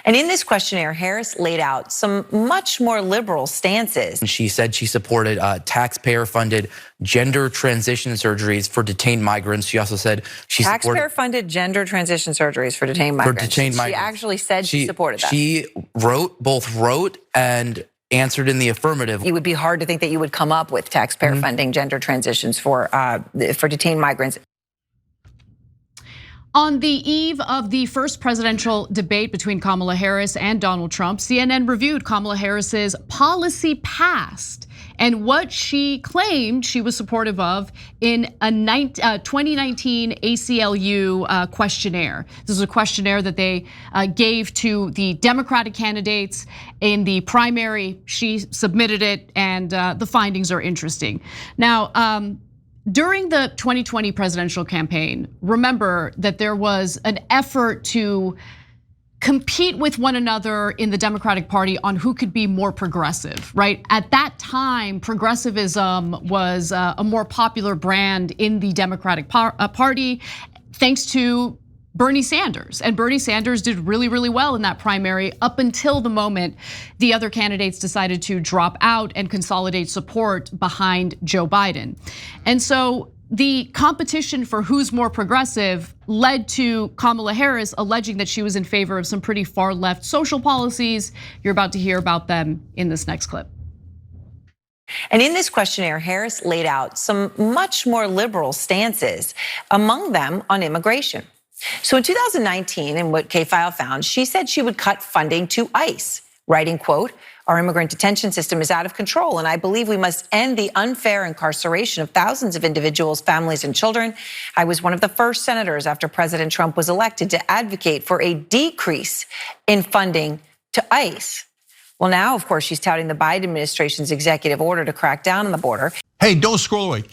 And in this questionnaire, Harris laid out some much more liberal stances. She said she supported taxpayer-funded gender transition surgeries for detained migrants. She also said she supported taxpayer-funded gender transition surgeries for detained migrants. She actually said she supported that. She both wrote and answered in the affirmative. It would be hard to think that you would come up with taxpayer funding gender transitions for detained migrants. On the eve of the first presidential debate between Kamala Harris and Donald Trump, CNN reviewed Kamala Harris's policy past and what she claimed she was supportive of in a 2019 ACLU questionnaire. This is a questionnaire that they gave to the Democratic candidates in the primary. She submitted it, and the findings are interesting. Now, during the 2020 presidential campaign, remember that there was an effort to compete with one another in the Democratic Party on who could be more progressive, right? At that time, progressivism was a more popular brand in the Democratic Party, thanks to Bernie Sanders. And Bernie Sanders did really, really well in that primary up until the moment the other candidates decided to drop out and consolidate support behind Joe Biden. And so the competition for who's more progressive led to Kamala Harris alleging that she was in favor of some pretty far left social policies. You're about to hear about them in this next clip. And in this questionnaire, Harris laid out some much more liberal stances, among them on immigration. So in 2019, in what K-File found, she said she would cut funding to ICE, writing, quote, "Our immigrant detention system is out of control, and I believe we must end the unfair incarceration of thousands of individuals, families, and children. I was one of the first senators after President Trump was elected to advocate for a decrease in funding to ICE." Well, now, of course, she's touting the Biden administration's executive order to crack down on the border. Hey, don't scroll away.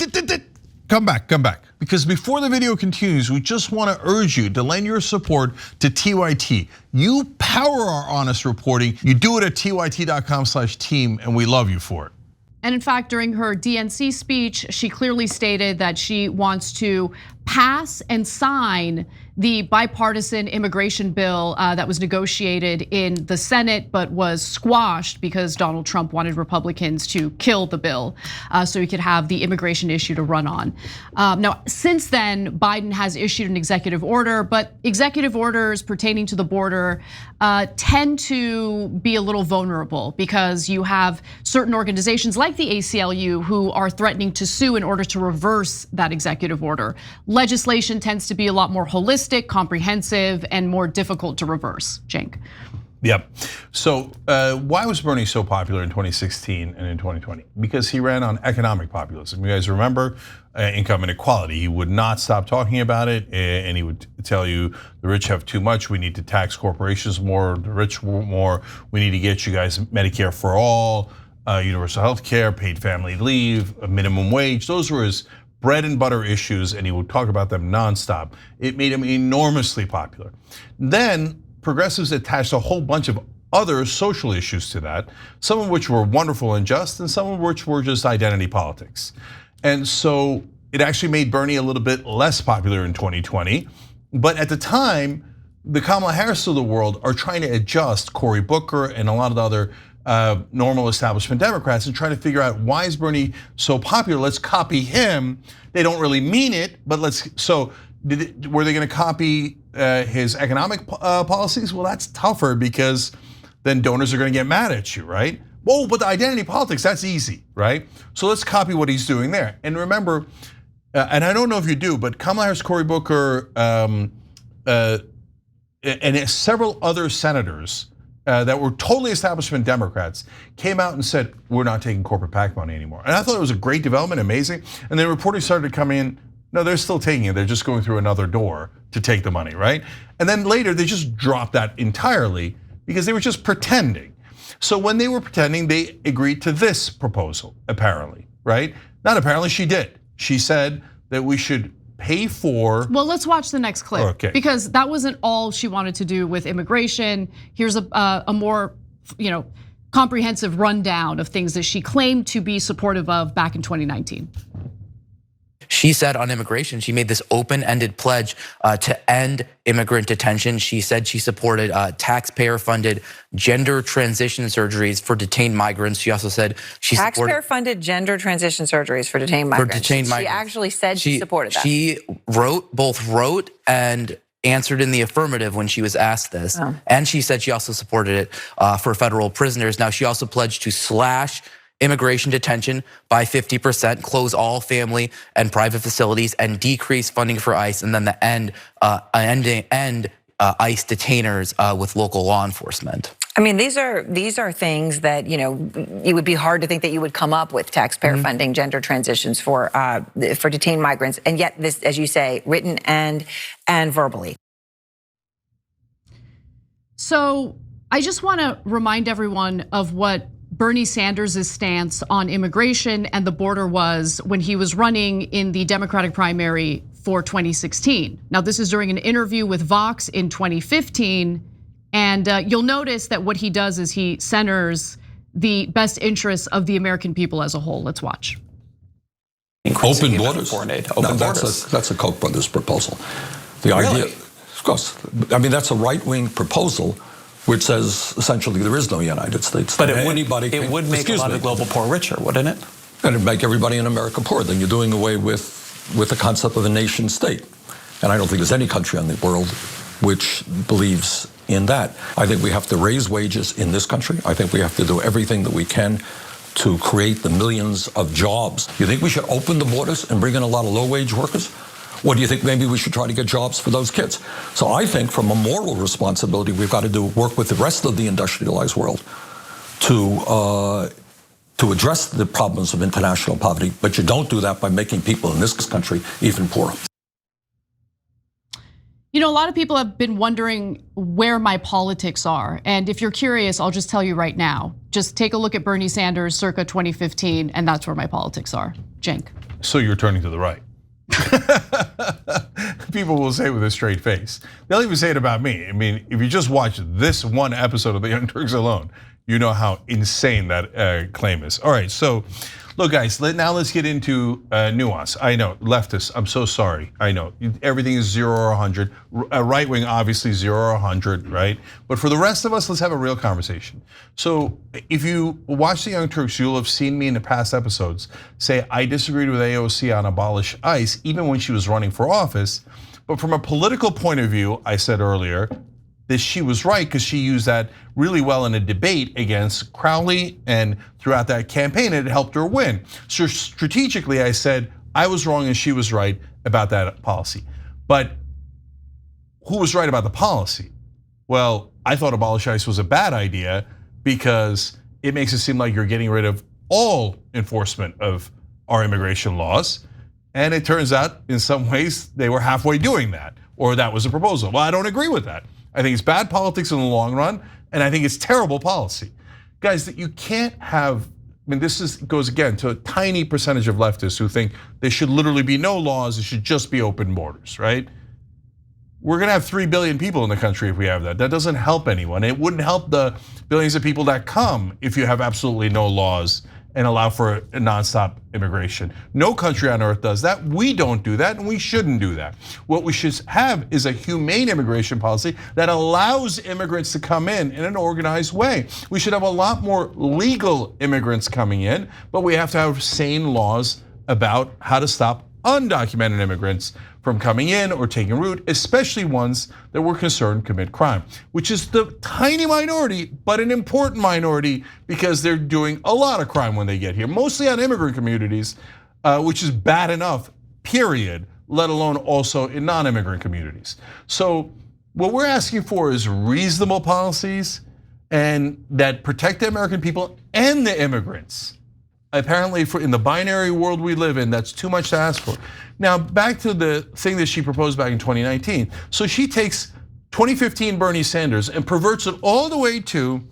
Come back. Because before the video continues, we just want to urge you to lend your support to TYT. You power our honest reporting. You do it at tyt.com/team, and we love you for it. And in fact, during her DNC speech, she clearly stated that she wants to pass and sign the bipartisan immigration bill that was negotiated in the Senate, but was squashed because Donald Trump wanted Republicans to kill the bill so he could have the immigration issue to run on. Now, since then, Biden has issued an executive order, but executive orders pertaining to the border tend to be a little vulnerable because you have certain organizations like the ACLU who are threatening to sue in order to reverse that executive order. Legislation tends to be a lot more holistic, comprehensive, and more difficult to reverse. Cenk. Yep. So why was Bernie so popular in 2016 and in 2020? Because he ran on economic populism. You guys remember income inequality. He would not stop talking about it, and he would tell you the rich have too much. We need to tax corporations more, the rich more. We need to get you guys Medicare for all, universal health care, paid family leave, a minimum wage. Those were his bread and butter issues, and he would talk about them nonstop. It made him enormously popular. Then progressives attached a whole bunch of other social issues to that, some of which were wonderful and just, and some of which were just identity politics. And so it actually made Bernie a little bit less popular in 2020. But at the time, the Kamala Harris of the world are trying to adjust Cory Booker and a lot of the other normal establishment Democrats and trying to figure out why is Bernie so popular? Let's copy him. They don't really mean it, but were they going to copy his economic policies? Well, that's tougher because then donors are going to get mad at you, right? Oh, but the identity politics, that's easy, right? So let's copy what he's doing there. And remember, and I don't know if you do, but Kamala Harris, Cory Booker, and several other senators that were totally establishment Democrats came out and said, we're not taking corporate PAC money anymore. And I thought it was a great development, amazing. And then reporting started to come in, no, they're still taking it. They're just going through another door to take the money, right? And then later they just dropped that entirely because they were just pretending. So when they were pretending, they agreed to this proposal, apparently, right? Not apparently, she did. She said that we should pay for. Well, let's watch the next clip. Okay. Because that wasn't all she wanted to do with immigration. Here's a more, comprehensive rundown of things that she claimed to be supportive of back in 2019. She said on immigration, she made this open-ended pledge to end immigrant detention. She said she supported taxpayer-funded gender transition surgeries for detained migrants. She also said she supported taxpayer-funded gender transition surgeries for detained migrants. She actually said she supported that. She both wrote and answered in the affirmative when she was asked this. And she said she also supported it for federal prisoners. Now, she also pledged to slash immigration detention by 50%, close all family and private facilities, and decrease funding for ICE, and then end ICE detainers with local law enforcement. I mean, these are things that, you know, it would be hard to think that you would come up with taxpayer funding gender transitions for detained migrants, and yet this, as you say, written and verbally. So I just want to remind everyone of what Bernie Sanders' stance on immigration and the border was when he was running in the Democratic primary for 2016. Now, this is during an interview with Vox in 2015. And you'll notice that what he does is he centers the best interests of the American people as a whole. Let's watch. Open borders. That's a Koch brothers proposal. The idea, of course, I mean, that's a right-wing proposal which says essentially there is no United States. But it would make a lot of global poor richer, wouldn't it? And it'd make everybody in America poor. Then you're doing away with the concept of a nation state. And I don't think there's any country in the world which believes in that. I think we have to raise wages in this country. I think we have to do everything that we can to create the millions of jobs. You think we should open the borders and bring in a lot of low-wage workers? Or do you think maybe we should try to get jobs for those kids? So I think from a moral responsibility, we've got to work with the rest of the industrialized world to address the problems of international poverty. But you don't do that by making people in this country even poorer. You know, a lot of people have been wondering where my politics are. And if you're curious, I'll just tell you right now. Just take a look at Bernie Sanders circa 2015, and that's where my politics are. Cenk. So you're turning to the right. People will say with a straight face. They'll even say it about me. I mean, if you just watch this one episode of the Young Turks alone, you know how insane that claim is. All right, so look, guys, now let's get into nuance. I know, leftists, I'm so sorry. I know, everything is 0 or 100. Right wing, obviously 0 or 100, right? But for the rest of us, let's have a real conversation. So if you watch the Young Turks, you'll have seen me in the past episodes say I disagreed with AOC on abolish ICE, even when she was running for office. But from a political point of view, I said earlier, that she was right because she used that really well in a debate against Crowley, and throughout that campaign, it helped her win. So strategically, I said I was wrong and she was right about that policy. But who was right about the policy? Well, I thought abolish ICE was a bad idea because it makes it seem like you're getting rid of all enforcement of our immigration laws. And it turns out in some ways they were halfway doing that, or that was a proposal. Well, I don't agree with that. I think it's bad politics in the long run, and I think it's terrible policy. Guys, that you can't have, I mean, goes again to a tiny percentage of leftists who think there should literally be no laws, it should just be open borders, right? We're gonna have 3 billion people in the country if we have that. That doesn't help anyone. It wouldn't help the billions of people that come if you have absolutely no laws and allow for a nonstop immigration. No country on earth does that. We don't do that, and we shouldn't do that. What we should have is a humane immigration policy that allows immigrants to come in an organized way. We should have a lot more legal immigrants coming in, but we have to have sane laws about how to stop undocumented immigrants from coming in or taking root, especially ones that we're concerned commit crime, which is the tiny minority, but an important minority because they're doing a lot of crime when they get here, mostly on immigrant communities, which is bad enough, period, let alone also in non-immigrant communities. So what we're asking for is reasonable policies and that protect the American people and the immigrants. Apparently, in the binary world we live in, that's too much to ask for. Now, back to the thing that she proposed back in 2019. So she takes 2015 Bernie Sanders and perverts it all the way to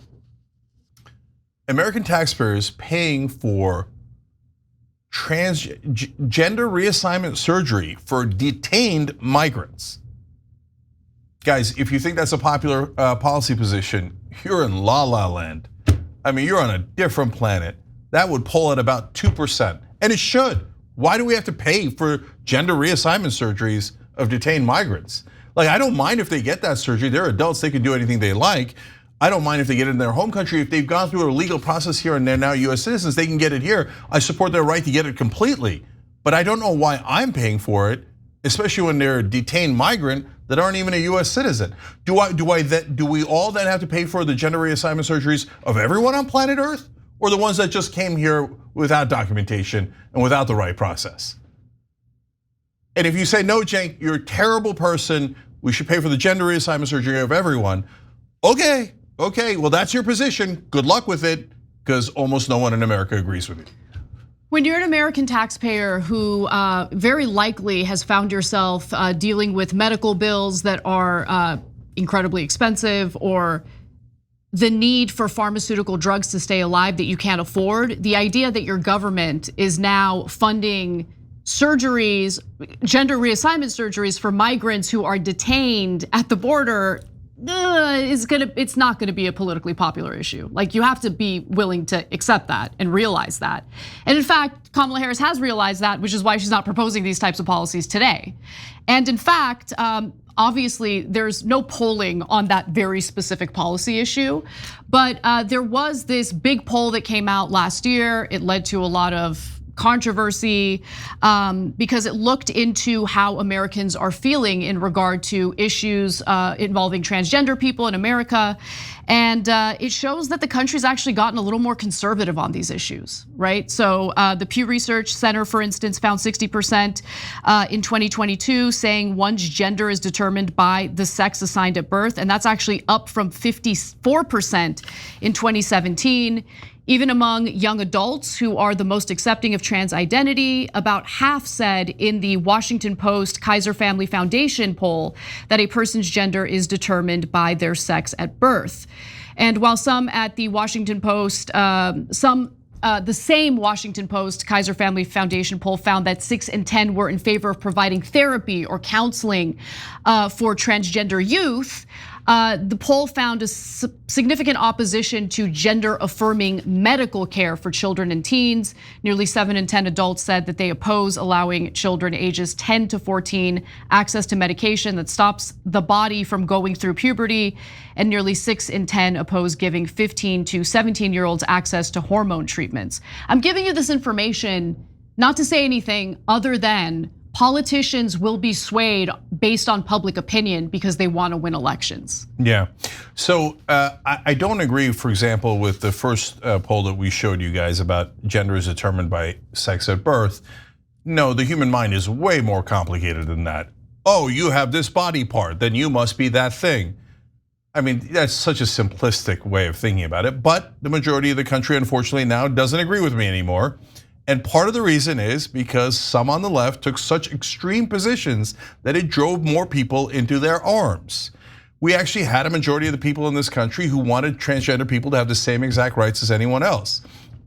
American taxpayers paying for transgender reassignment surgery for detained migrants. Guys, if you think that's a popular policy position, you're in la la land. I mean, you're on a different planet. That would poll at about 2%, and it should. Why do we have to pay for gender reassignment surgeries of detained migrants? Like, I don't mind if they get that surgery. They're adults, they can do anything they like. I don't mind if they get it in their home country. If they've gone through a legal process here and they're now US citizens, they can get it here. I support their right to get it completely. But I don't know why I'm paying for it, especially when they're a detained migrant that aren't even a US citizen. Do we all then have to pay for the gender reassignment surgeries of everyone on planet Earth? Or the ones that just came here without documentation and without the right process? And if you say, no, Cenk, you're a terrible person, we should pay for the gender reassignment surgery of everyone. Okay, well that's your position. Good luck with it, because almost no one in America agrees with you. When you're an American taxpayer who very likely has found yourself dealing with medical bills that are incredibly expensive, or the need for pharmaceutical drugs to stay alive that you can't afford, the idea that your government is now funding surgeries, gender reassignment surgeries for migrants who are detained at the border it's not gonna be a politically popular issue. Like, you have to be willing to accept that and realize that. And in fact, Kamala Harris has realized that, which is why she's not proposing these types of policies today. And in fact, obviously there's no polling on that very specific policy issue, but there was this big poll that came out last year. It led to a lot of controversy because it looked into how Americans are feeling in regard to issues involving transgender people in America. And it shows that the country's actually gotten a little more conservative on these issues, right? So the Pew Research Center, for instance, found 60% in 2022 saying one's gender is determined by the sex assigned at birth. And that's actually up from 54% in 2017. Even among young adults who are the most accepting of trans identity, about half said in the Washington Post Kaiser Family Foundation poll that a person's gender is determined by their sex at birth. And while some at the Washington Post, the same Washington Post Kaiser Family Foundation poll found that 6 in 10 were in favor of providing therapy or counseling for transgender youth. The poll found a significant opposition to gender-affirming medical care for children and teens. Nearly 7 in 10 adults said that they oppose allowing children ages 10 to 14 access to medication that stops the body from going through puberty. And nearly 6 in 10 oppose giving 15 to 17-year-olds access to hormone treatments. I'm giving you this information not to say anything other than politicians will be swayed based on public opinion because they want to win elections. Yeah, so I don't agree, for example, with the first poll that we showed you guys about gender is determined by sex at birth. No, the human mind is way more complicated than that. Oh, you have this body part, then you must be that thing. I mean, that's such a simplistic way of thinking about it, but the majority of the country, unfortunately, now doesn't agree with me anymore. And part of the reason is because some on the left took such extreme positions that it drove more people into their arms. We actually had a majority of the people in this country who wanted transgender people to have the same exact rights as anyone else.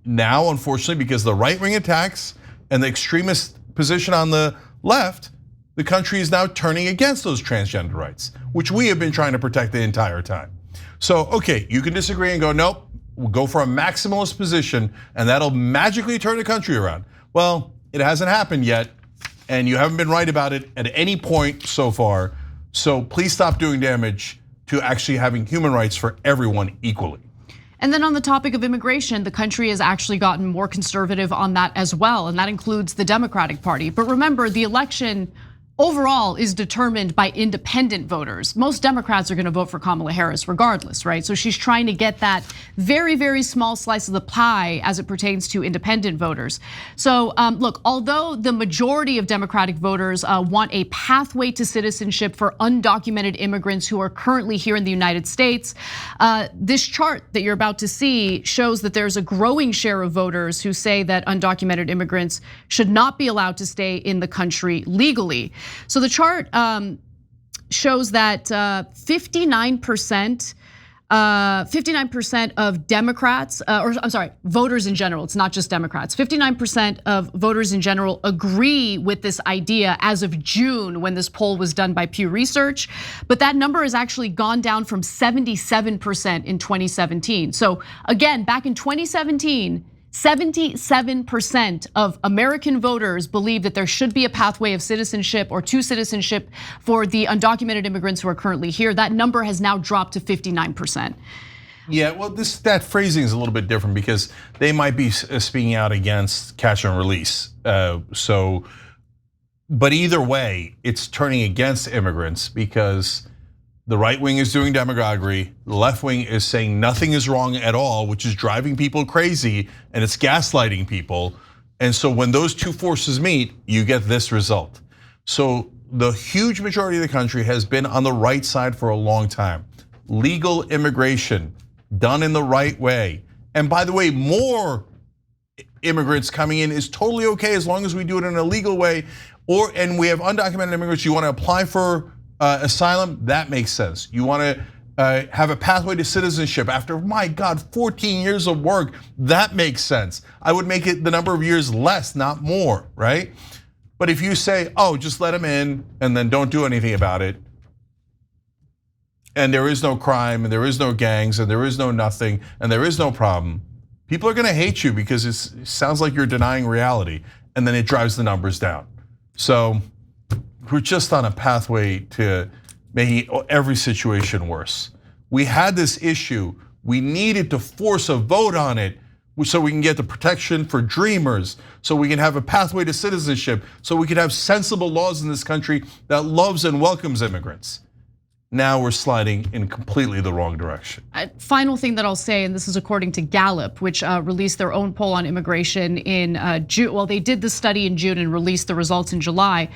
Now, unfortunately, because of the right-wing attacks and the extremist position on the left, the country is now turning against those transgender rights, which we have been trying to protect the entire time. So, okay, you can disagree and go, nope, we'll go for a maximalist position and that'll magically turn the country around. Well, it hasn't happened yet, and you haven't been right about it at any point so far. So please stop doing damage to actually having human rights for everyone equally. And then on the topic of immigration, the country has actually gotten more conservative on that as well, and that includes the Democratic Party. But remember, the election overall is determined by independent voters. Most Democrats are gonna vote for Kamala Harris regardless, right? So she's trying to get that very, very small slice of the pie as it pertains to independent voters. So look, although the majority of Democratic voters want a pathway to citizenship for undocumented immigrants who are currently here in the United States, this chart that you're about to see shows that there's a growing share of voters who say that undocumented immigrants should not be allowed to stay in the country legally. So the chart shows that 59% of Democrats, or I'm sorry, voters in general, it's not just Democrats, 59% of voters in general agree with this idea as of June when this poll was done by Pew Research, but that number has actually gone down from 77% in 2017. So again, back in 2017, 77% of American voters believe that there should be a pathway of citizenship or to citizenship for the undocumented immigrants who are currently here. That number has now dropped to 59%. Yeah, well, that phrasing is a little bit different because they might be speaking out against catch and release. But either way, it's turning against immigrants because the right wing is doing demagoguery, the left wing is saying nothing is wrong at all, which is driving people crazy, and it's gaslighting people. And so when those two forces meet, you get this result. So the huge majority of the country has been on the right side for a long time. Legal immigration done in the right way. And by the way, more immigrants coming in is totally okay as long as we do it in a legal way. And we have undocumented immigrants, you want to apply for asylum, that makes sense. You want to have a pathway to citizenship after, my God, 14 years of work, that makes sense. I would make it the number of years less, not more, right? But if you say, oh, just let them in and then don't do anything about it, and there is no crime, and there is no gangs, and there is no nothing, and there is no problem, people are gonna hate you because it sounds like you're denying reality, and then it drives the numbers down. So we're just on a pathway to making every situation worse. We had this issue, we needed to force a vote on it so we can get the protection for dreamers, so we can have a pathway to citizenship, so we can have sensible laws in this country that loves and welcomes immigrants. Now we're sliding in completely the wrong direction. Final thing that I'll say, and this is according to Gallup, which released their own poll on immigration in June. Well, they did the study in June and released the results in July.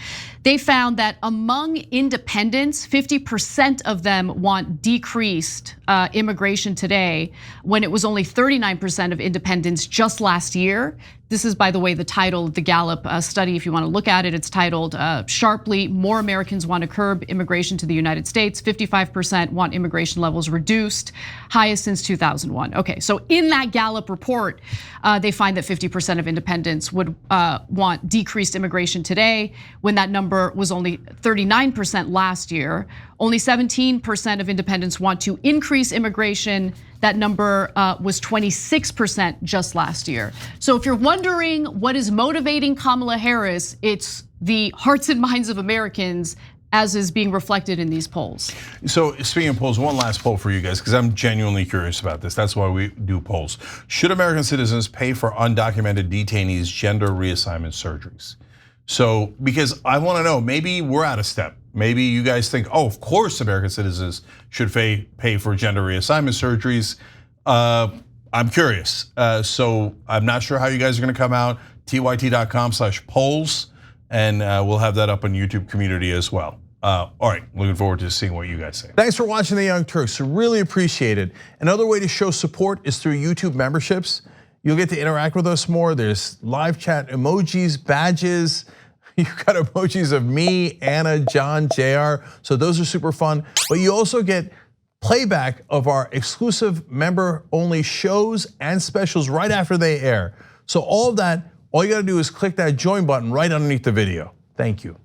They found that among independents, 50% of them want decreased immigration today, when it was only 39% of independents just last year. This is, by the way, the title of the Gallup study, if you want to look at it. It's titled, Sharply, More Americans Want to Curb Immigration to the United States. 55% want immigration levels reduced, highest since 2001. Okay, so in that Gallup report, they find that 50% of independents would want decreased immigration today, when that number was only 39% last year. Only 17% of independents want to increase immigration. That number was 26% just last year. So if you're wondering what is motivating Kamala Harris, it's the hearts and minds of Americans, as is being reflected in these polls. So speaking of polls, one last poll for you guys, because I'm genuinely curious about this. That's why we do polls. Should American citizens pay for undocumented detainees' gender reassignment surgeries? So, because I want to know, maybe we're out of step. Maybe you guys think, oh, of course American citizens should pay for gender reassignment surgeries. I'm curious. So I'm not sure how you guys are gonna come out. tyt.com/polls, and we'll have that up on YouTube community as well. All right, looking forward to seeing what you guys say. Thanks for watching The Young Turks, really appreciate it. Another way to show support is through YouTube memberships. You'll get to interact with us more. There's live chat emojis, badges. You've got emojis of me, Anna, John, JR. So those are super fun. But you also get playback of our exclusive member-only shows and specials right after they air. So all of that, all you gotta do is click that join button right underneath the video. Thank you.